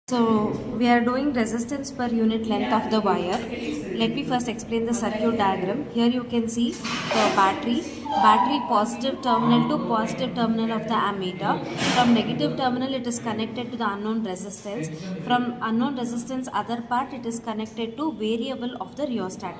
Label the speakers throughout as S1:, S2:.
S1: So we are doing resistance per unit length of the wire. Let me first explain the circuit diagram. Here you can see the battery positive terminal to positive terminal of the ammeter. From negative terminal it is connected to the unknown resistance. From unknown resistance other part it is connected to variable of the rheostat.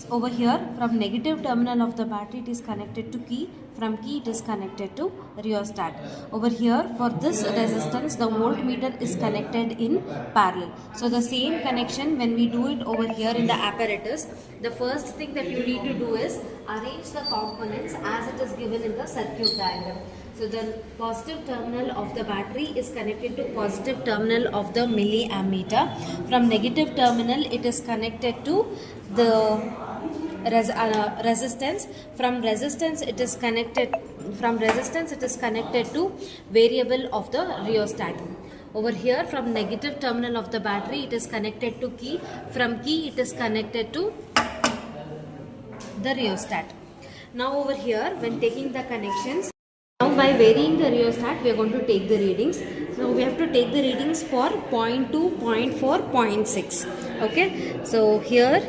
S1: Over here from negative terminal of the battery it is connected to key, from key it is connected to rheostat. Over here for this resistance the voltmeter is connected in parallel. So the same connection when we do it over here in the apparatus, the first thing that you need to do is arrange the components as it is given in the circuit diagram. So the positive terminal of the battery is connected to positive terminal of the milliammeter. From negative terminal it is connected to the resistance. From resistance it is connected to variable of the rheostat. Over here from negative terminal of the battery it is connected to key, from key it is connected to the rheostat. Now over here when taking the connections, now by varying the rheostat we are going to take the readings. So we have to take the readings for 0.2, 0.4, 0.6. Okay, so here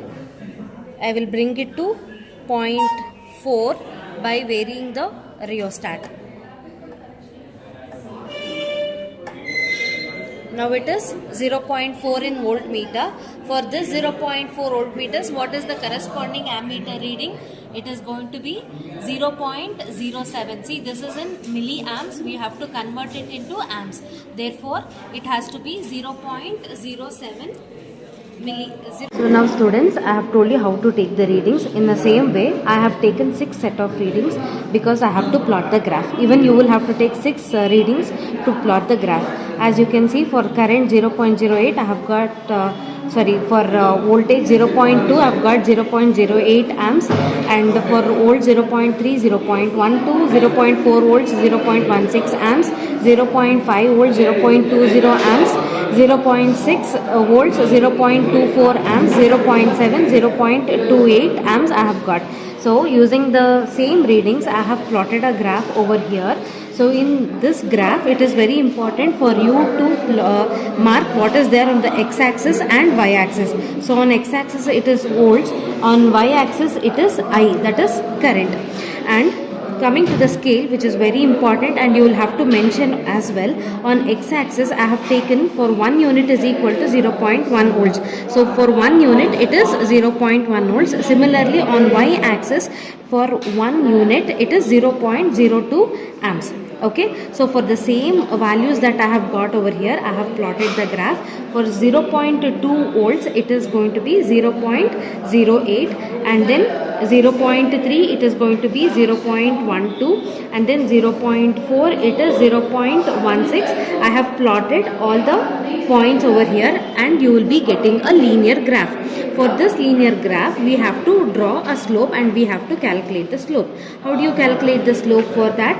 S1: I will bring it to 0.4 by varying the rheostat. Now it is 0.4 in voltmeter. For this 0.4 voltmeters, what is the corresponding ammeter reading? It is going to be 0.07. See, this is in milliamps. We have to convert it into amps. Therefore, it has to be 0.07 So now students, I have told you how to take the readings. In the same way, I have taken 6 set of readings because I have to plot the graph. Even you will have to take 6 readings to plot the graph. As you can see, for current 0.08, I have got, for voltage 0.2, I have got 0.08 amps, and for volt 0.3, 0.12, 0.4 volts, 0.16 amps, 0.5 volts, 0.20 amps, 0.6 volts, 0.24 amps, 0.7, 0.28 amps I have got. So using the same readings I have plotted a graph over here. So in this graph it is very important for you to mark what is there on the x-axis and y-axis. So on x-axis it is volts, on y-axis it is I, that is current. And coming to the scale, which is very important and you will have to mention as well, on x-axis I have taken for 1 unit is equal to 0.1 volts. So for 1 unit it is 0.1 volts. Similarly on y-axis for 1 unit it is 0.02 amps. Okay, so for the same values that I have got over here, I have plotted the graph. For 0.2 volts it is going to be 0.08, and then 0.3 it is going to be 0.12, and then 0.4 it is 0.16. I have plotted all the points over here and you will be getting a linear graph. For this linear graph we have to draw a slope and we have to calculate the slope. How do you calculate the slope? For that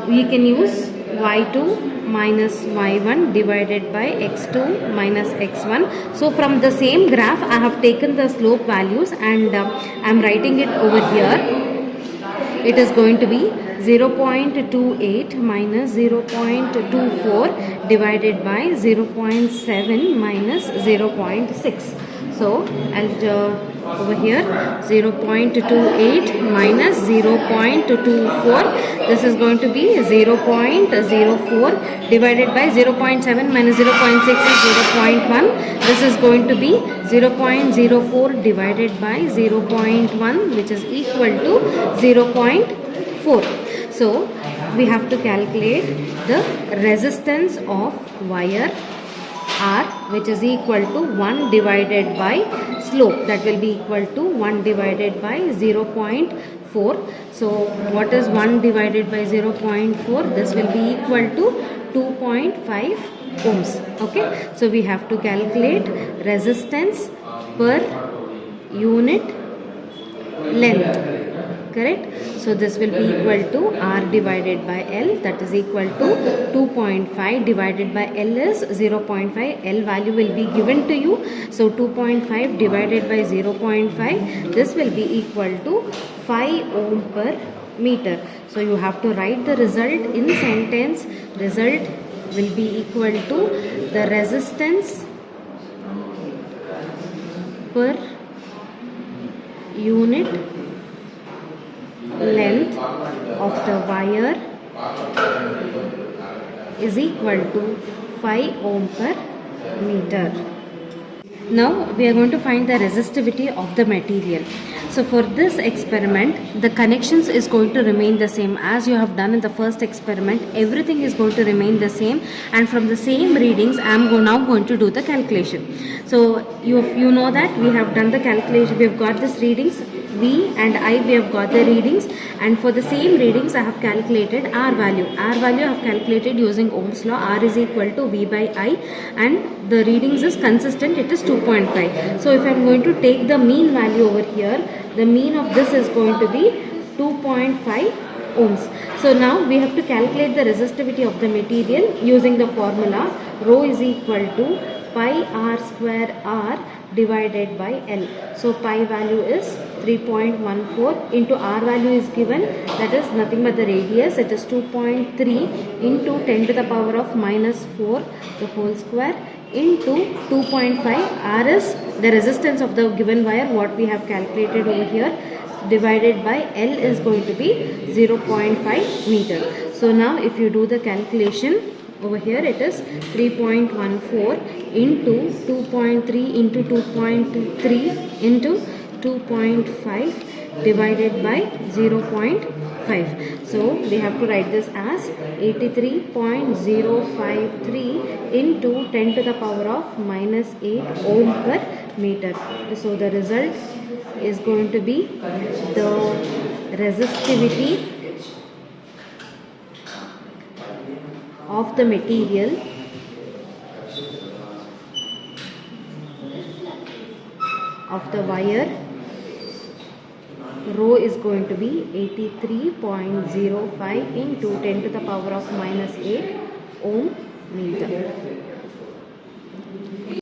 S1: we can use y2 minus y1 divided by x2 minus x1. So from the same graph I have taken the slope values and I am writing it over here. It is going to be 0.28 minus 0.24 divided by 0.7 minus 0.6. So I'll over here 0.28 minus 0.24, this is going to be 0.04 divided by 0.7 minus 0.6 is 0.1. This is going to be 0.04 divided by 0.1, which is equal to 0.4. So we have to calculate the resistance of wire R, which is equal to 1 divided by slope, that will be equal to 1 divided by 0.4. So what is 1 divided by 0.4? This will be equal to 2.5 ohms. Okay, so we have to calculate resistance per unit length. Correct? So this will be equal to R divided by L, that is equal to 2.5 divided by L is 0.5. L value will be given to you. So 2.5 divided by 0.5, this will be equal to 5 ohm per meter. So you have to write the result in sentence. Result will be equal to the resistance per unit length of the wire is equal to 5 ohm per meter. Now we are going to find the resistivity of the material. So for this experiment, the connections is going to remain the same as you have done in the first experiment. Everything is going to remain the same, and from the same readings I am now going to do the calculation. So you know that we have done the calculation, we have got these readings, V and I, we have got the readings, and for the same readings I have calculated R value. R value I have calculated using Ohm's law. R is equal to V by I, and the readings is consistent, it is 2.5. So if I am going to take the mean value over here, the mean of this is going to be 2.5 ohms. So now we have to calculate the resistivity of the material using the formula rho is equal to pi r square r divided by L. So pi value is 3.14 into R value is given, that is nothing but the radius, it is 2.3 into 10 to the power of minus 4 the whole square into 2.5. R is the resistance of the given wire, what we have calculated over here, divided by L is going to be 0.5 meter. So now if you do the calculation, over here it is 3.14 into 2.3 into 2.3 into 2.5 divided by 0.5. So we have to write this as 83.053 into 10 to the power of minus 8 ohm per meter. So the result is going to be the resistivity of the material of the wire, rho is going to be 83.05 into 10 to the power of minus 8 ohm meter.